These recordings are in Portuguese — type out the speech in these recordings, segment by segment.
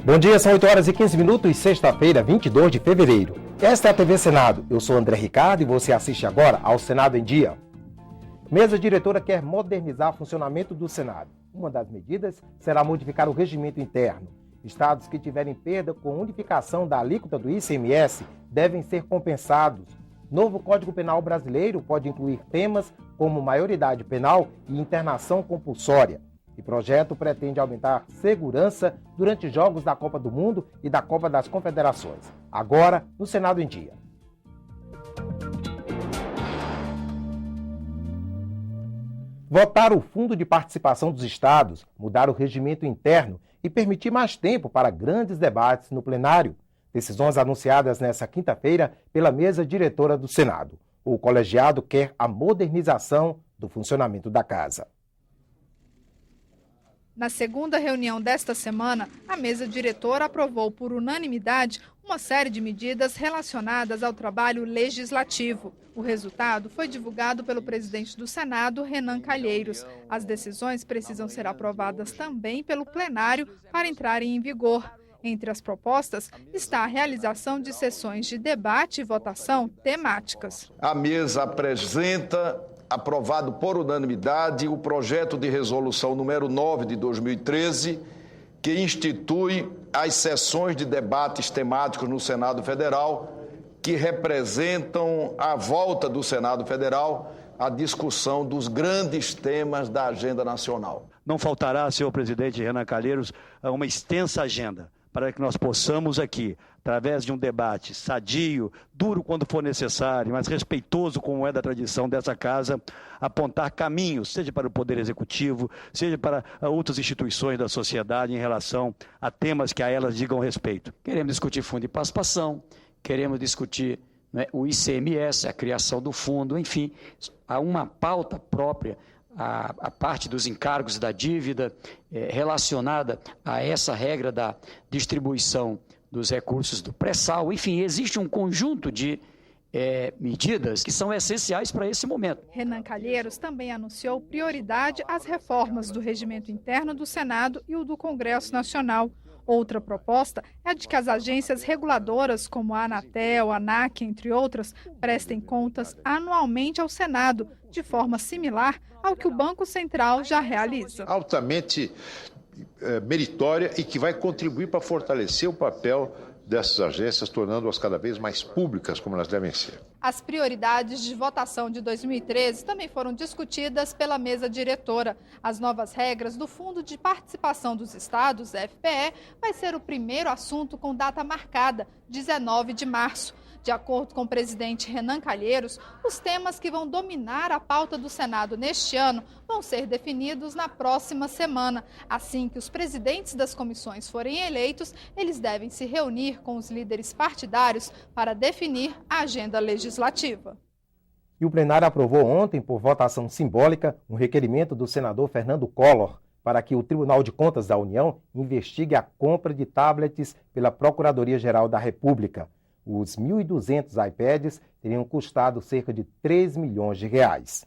Bom dia, são 8h15, sexta-feira, 22 de fevereiro. Esta é a TV Senado. Eu sou André Ricardo e você assiste agora ao Senado em Dia. Mesa diretora quer modernizar o funcionamento do Senado. Uma das medidas será modificar o regimento interno. Estados que tiverem perda com unificação da alíquota do ICMS devem ser compensados. Novo Código Penal brasileiro pode incluir temas como maioridade penal e internação compulsória. E projeto pretende aumentar segurança durante jogos da Copa do Mundo e da Copa das Confederações. Agora, no Senado em Dia. Votar o Fundo de Participação dos Estados, mudar o regimento interno e permitir mais tempo para grandes debates no plenário. Decisões anunciadas nesta quinta-feira pela mesa diretora do Senado. O colegiado quer a modernização do funcionamento da Casa. Na segunda reunião desta semana, a mesa diretora aprovou por unanimidade uma série de medidas relacionadas ao trabalho legislativo. O resultado foi divulgado pelo presidente do Senado, Renan Calheiros. As decisões precisam ser aprovadas também pelo plenário para entrarem em vigor. Entre as propostas está a realização de sessões de debate e votação temáticas. A mesa apresenta, aprovado por unanimidade, o projeto de resolução número 9 de 2013, que institui as sessões de debates temáticos no Senado Federal, que representam a volta do Senado Federal à discussão dos grandes temas da agenda nacional. Não faltará, senhor presidente Renan Calheiros, uma extensa agenda para que nós possamos aqui, através de um debate sadio, duro quando for necessário, mas respeitoso como é da tradição dessa casa, apontar caminhos, seja para o Poder Executivo, seja para outras instituições da sociedade em relação a temas que a elas digam respeito. Queremos discutir fundo de participação, queremos discutir, né, o ICMS, a criação do fundo, enfim, há uma pauta própria, a parte dos encargos da dívida relacionada a essa regra da distribuição dos recursos do pré-sal, enfim, existe um conjunto de medidas que são essenciais para esse momento. Renan Calheiros também anunciou prioridade às reformas do regimento interno do Senado e o do Congresso Nacional. Outra proposta é de que as agências reguladoras, como a Anatel, a ANAC, entre outras, prestem contas anualmente ao Senado, de forma similar ao que o Banco Central já realiza. Altamente meritória e que vai contribuir para fortalecer o papel dessas agências, tornando-as cada vez mais públicas, como elas devem ser. As prioridades de votação de 2013 também foram discutidas pela mesa diretora. As novas regras do Fundo de Participação dos Estados, FPE, vai ser o primeiro assunto com data marcada, 19 de março. De acordo com o presidente Renan Calheiros, os temas que vão dominar a pauta do Senado neste ano vão ser definidos na próxima semana. Assim que os presidentes das comissões forem eleitos, eles devem se reunir com os líderes partidários para definir a agenda legislativa. E o plenário aprovou ontem, por votação simbólica, um requerimento do senador Fernando Collor para que o Tribunal de Contas da União investigue a compra de tablets pela Procuradoria-Geral da República. Os 1.200 iPads teriam custado cerca de 3 milhões de reais.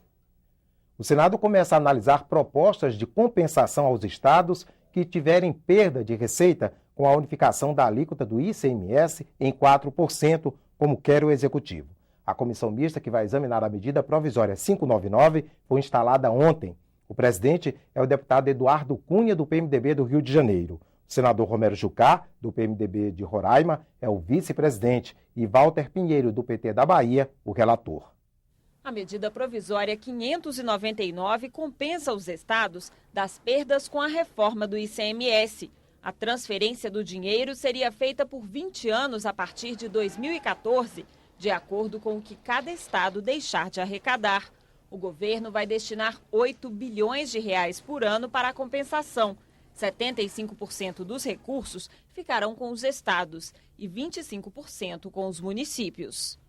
O Senado começa a analisar propostas de compensação aos estados que tiverem perda de receita com a unificação da alíquota do ICMS em 4%, como quer o Executivo. A comissão mista que vai examinar a medida provisória 599 foi instalada ontem. O presidente é o deputado Eduardo Cunha, do PMDB do Rio de Janeiro. O senador Romero Jucá, do PMDB de Roraima, é o vice-presidente e Walter Pinheiro, do PT da Bahia, o relator. A medida provisória 599 compensa os estados das perdas com a reforma do ICMS. A transferência do dinheiro seria feita por 20 anos a partir de 2014, de acordo com o que cada estado deixar de arrecadar. O governo vai destinar 8 bilhões de reais por ano para a compensação. 75% dos recursos ficarão com os estados e 25% com os municípios.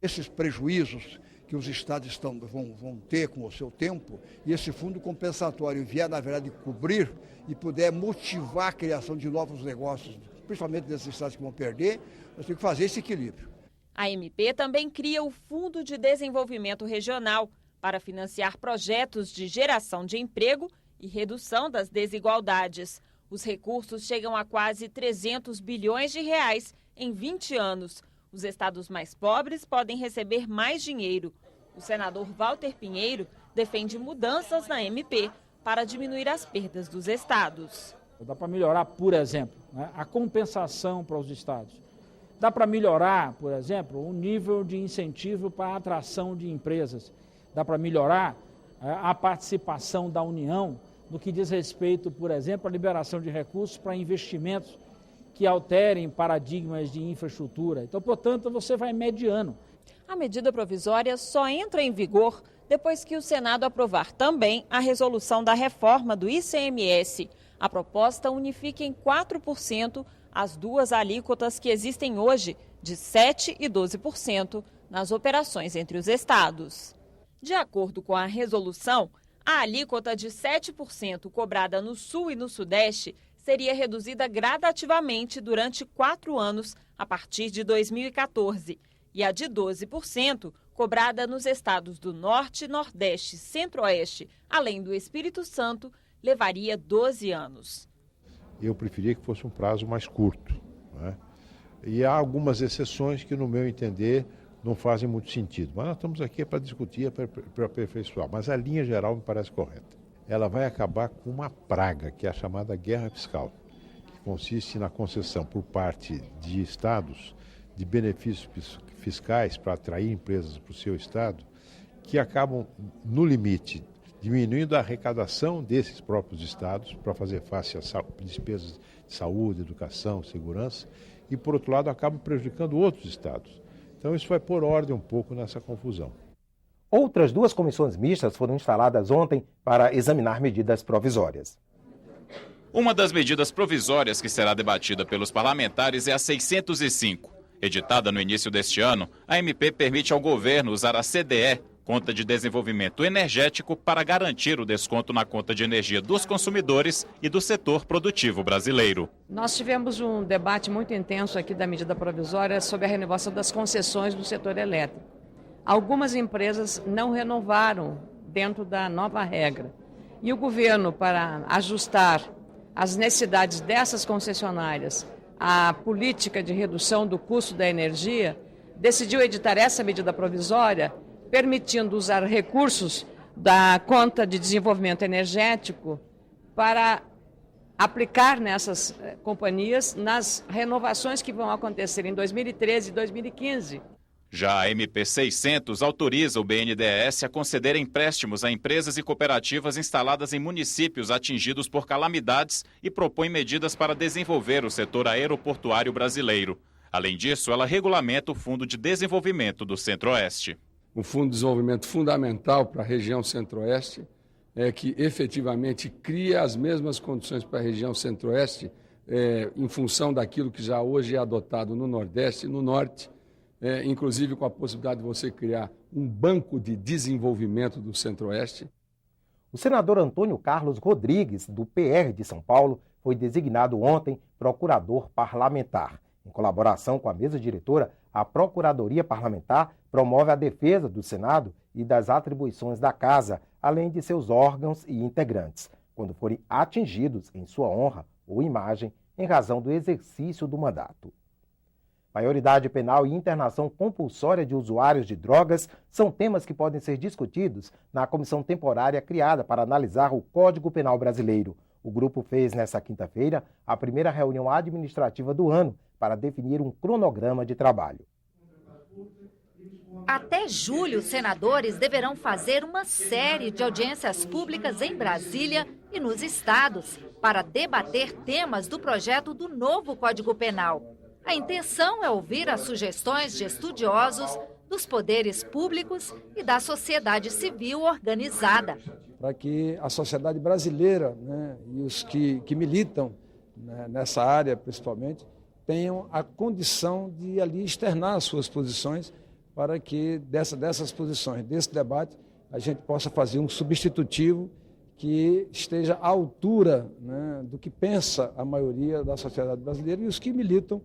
Esses prejuízos que os estados vão ter com o seu tempo, e esse fundo compensatório vier, na verdade, cobrir e puder motivar a criação de novos negócios, principalmente desses estados que vão perder, nós temos que fazer esse equilíbrio. A MP também cria o Fundo de Desenvolvimento Regional para financiar projetos de geração de emprego e redução das desigualdades. Os recursos chegam a quase 300 bilhões de reais em 20 anos. Os estados mais pobres podem receber mais dinheiro. O senador Walter Pinheiro defende mudanças na MP para diminuir as perdas dos estados. Dá para melhorar, por exemplo, a compensação para os estados. Dá para melhorar, por exemplo, o nível de incentivo para a atração de empresas. Dá para melhorar a participação da União no que diz respeito, por exemplo, à liberação de recursos para investimentos que alterem paradigmas de infraestrutura. Então, portanto, você vai mediando. A medida provisória só entra em vigor depois que o Senado aprovar também a resolução da reforma do ICMS. A proposta unifica em 4% as duas alíquotas que existem hoje, de 7% e 12%, nas operações entre os estados. De acordo com a resolução, a alíquota de 7% cobrada no Sul e no Sudeste seria reduzida gradativamente durante 4 anos, a partir de 2014. E a de 12%, cobrada nos estados do Norte, Nordeste e Centro-Oeste, além do Espírito Santo, levaria 12 anos. Eu preferia que fosse um prazo mais curto, né? E há algumas exceções que, no meu entender, não fazem muito sentido. Mas nós estamos aqui para discutir, para aperfeiçoar. Mas a linha geral me parece correta. Ela vai acabar com uma praga, que é a chamada guerra fiscal, que consiste na concessão por parte de estados de benefícios fiscais para atrair empresas para o seu estado, que acabam, no limite, diminuindo a arrecadação desses próprios estados para fazer face às despesas de saúde, educação, segurança, e, por outro lado, acabam prejudicando outros estados. Então, isso vai pôr ordem um pouco nessa confusão. Outras 2 comissões mistas foram instaladas ontem para examinar medidas provisórias. Uma das medidas provisórias que será debatida pelos parlamentares é a 605. Editada no início deste ano, a MP permite ao governo usar a CDE, Conta de Desenvolvimento Energético, para garantir o desconto na conta de energia dos consumidores e do setor produtivo brasileiro. Nós tivemos um debate muito intenso aqui da medida provisória sobre a renovação das concessões do setor elétrico. Algumas empresas não renovaram dentro da nova regra. E o governo, para ajustar as necessidades dessas concessionárias à política de redução do custo da energia, decidiu editar essa medida provisória, permitindo usar recursos da conta de desenvolvimento energético para aplicar nessas companhias nas renovações que vão acontecer em 2013 e 2015. Já a MP 600 autoriza o BNDES a conceder empréstimos a empresas e cooperativas instaladas em municípios atingidos por calamidades e propõe medidas para desenvolver o setor aeroportuário brasileiro. Além disso, ela regulamenta o Fundo de Desenvolvimento do Centro-Oeste. Um fundo de desenvolvimento fundamental para a região Centro-Oeste, que efetivamente cria as mesmas condições para a região Centro-Oeste, em função daquilo que já hoje é adotado no Nordeste e no Norte, inclusive com a possibilidade de você criar um banco de desenvolvimento do Centro-Oeste. O senador Antônio Carlos Rodrigues, do PR de São Paulo, foi designado ontem procurador parlamentar. Em colaboração com a mesa diretora, a Procuradoria Parlamentar promove a defesa do Senado e das atribuições da Casa, além de seus órgãos e integrantes, quando forem atingidos em sua honra ou imagem em razão do exercício do mandato. Maioridade penal e internação compulsória de usuários de drogas são temas que podem ser discutidos na comissão temporária criada para analisar o Código Penal brasileiro. O grupo fez, nesta quinta-feira, a primeira reunião administrativa do ano para definir um cronograma de trabalho. Até julho, os senadores deverão fazer uma série de audiências públicas em Brasília e nos estados para debater temas do projeto do novo Código Penal. A intenção é ouvir as sugestões de estudiosos, dos poderes públicos e da sociedade civil organizada. Para que a sociedade brasileira, e os que militam nessa área, principalmente, tenham a condição de ali externar as suas posições para que dessas posições, desse debate, a gente possa fazer um substitutivo que esteja à altura do que pensa a maioria da sociedade brasileira e os que militam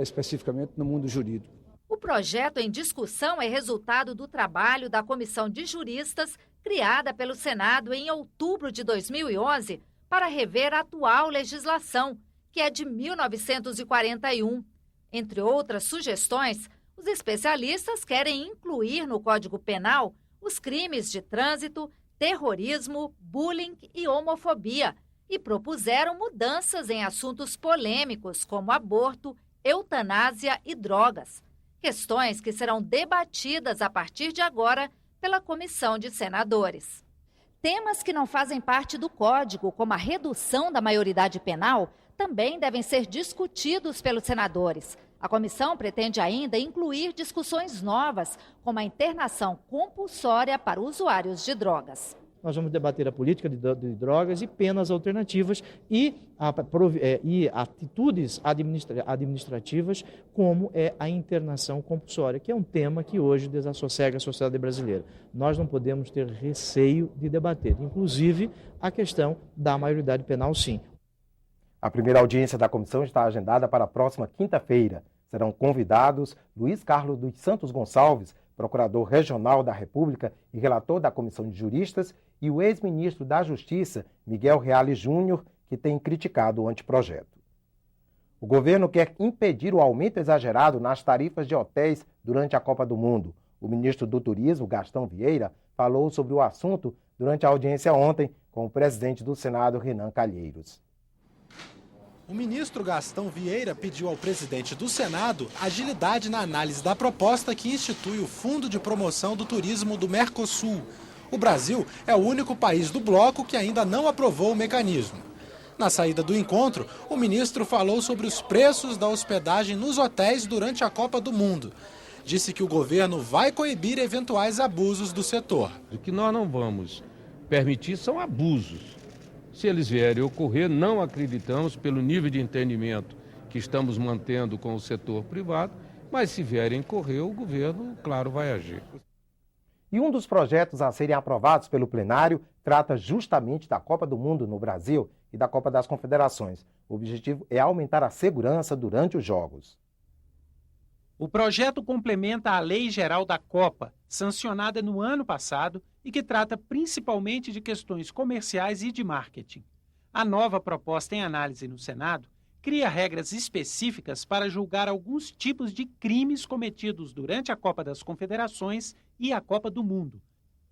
especificamente no mundo jurídico. O projeto em discussão é resultado do trabalho da Comissão de Juristas, criada pelo Senado em outubro de 2011, para rever a atual legislação, que é de 1941. Entre outras sugestões, os especialistas querem incluir no Código Penal os crimes de trânsito, terrorismo, bullying e homofobia e propuseram mudanças em assuntos polêmicos como aborto, eutanásia e drogas. Questões que serão debatidas a partir de agora pela Comissão de Senadores. Temas que não fazem parte do Código, como a redução da maioridade penal, também devem ser discutidos pelos senadores. A comissão pretende ainda incluir discussões novas, como a internação compulsória para usuários de drogas. Nós vamos debater a política de drogas e penas alternativas e atitudes administrativas, como é a internação compulsória, que é um tema que hoje desassossega a sociedade brasileira. Nós não podemos ter receio de debater, inclusive a questão da maioridade penal, sim. A primeira audiência da comissão está agendada para a próxima quinta-feira. Serão convidados Luiz Carlos dos Santos Gonçalves, procurador regional da República e relator da Comissão de Juristas, e o ex-ministro da Justiça, Miguel Reale Júnior, que tem criticado o anteprojeto. O governo quer impedir o aumento exagerado nas tarifas de hotéis durante a Copa do Mundo. O ministro do Turismo, Gastão Vieira, falou sobre o assunto durante a audiência ontem com o presidente do Senado, Renan Calheiros. O ministro Gastão Vieira pediu ao presidente do Senado agilidade na análise da proposta que institui o Fundo de Promoção do Turismo do Mercosul. O Brasil é o único país do bloco que ainda não aprovou o mecanismo. Na saída do encontro, o ministro falou sobre os preços da hospedagem nos hotéis durante a Copa do Mundo. Disse que o governo vai coibir eventuais abusos do setor. O que nós não vamos permitir são abusos. Se eles vierem a ocorrer, não acreditamos pelo nível de entendimento que estamos mantendo com o setor privado, mas se vierem a ocorrer, o governo, claro, vai agir. E um dos projetos a serem aprovados pelo plenário trata justamente da Copa do Mundo no Brasil e da Copa das Confederações. O objetivo é aumentar a segurança durante os Jogos. O projeto complementa a Lei Geral da Copa, sancionada no ano passado e que trata principalmente de questões comerciais e de marketing. A nova proposta em análise no Senado cria regras específicas para julgar alguns tipos de crimes cometidos durante a Copa das Confederações e a Copa do Mundo.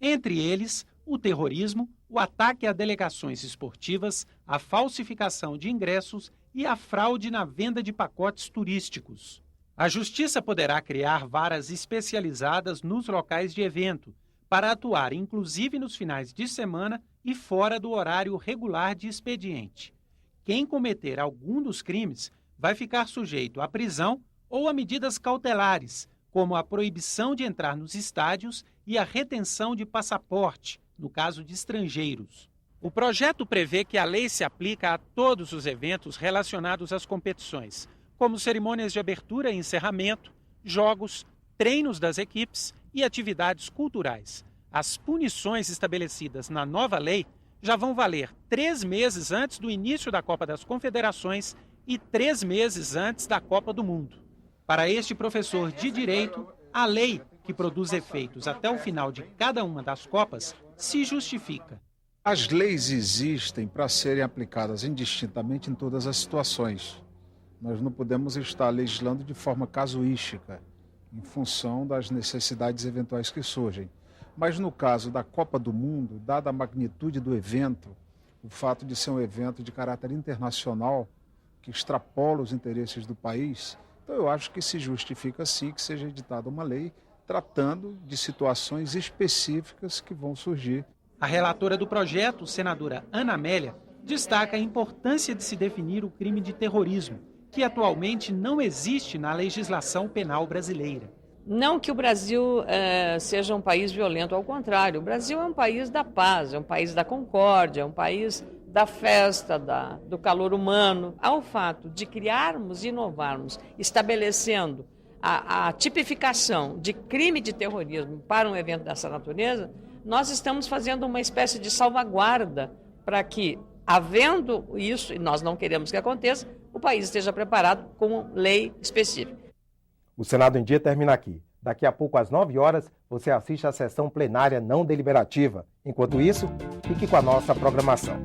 Entre eles, o terrorismo, o ataque a delegações esportivas, a falsificação de ingressos e a fraude na venda de pacotes turísticos. A Justiça poderá criar varas especializadas nos locais de evento, para atuar inclusive nos finais de semana e fora do horário regular de expediente. Quem cometer algum dos crimes vai ficar sujeito à prisão ou a medidas cautelares, como a proibição de entrar nos estádios e a retenção de passaporte, no caso de estrangeiros. O projeto prevê que a lei se aplica a todos os eventos relacionados às competições, como cerimônias de abertura e encerramento, jogos, treinos das equipes e atividades culturais. As punições estabelecidas na nova lei já vão valer 3 meses antes do início da Copa das Confederações e 3 meses antes da Copa do Mundo. Para este professor de Direito, a lei, que produz efeitos até o final de cada uma das Copas, se justifica. As leis existem para serem aplicadas indistintamente em todas as situações. Nós não podemos estar legislando de forma casuística, em função das necessidades eventuais que surgem. Mas no caso da Copa do Mundo, dada a magnitude do evento, o fato de ser um evento de caráter internacional, que extrapola os interesses do país, então eu acho que se justifica sim que seja editada uma lei tratando de situações específicas que vão surgir. A relatora do projeto, senadora Ana Amélia, destaca a importância de se definir o crime de terrorismo, que atualmente não existe na legislação penal brasileira. Não que o Brasil seja um país violento, ao contrário, o Brasil é um país da paz, é um país da concórdia, é um país da festa, do calor humano. Ao fato de criarmos e inovarmos, estabelecendo a tipificação de crime de terrorismo para um evento dessa natureza, nós estamos fazendo uma espécie de salvaguarda para que, havendo isso, e nós não queremos que aconteça, o país esteja preparado com lei específica. O Senado em Dia termina aqui. Daqui a pouco, às 9 horas, você assiste à sessão plenária não deliberativa. Enquanto isso, fique com a nossa programação.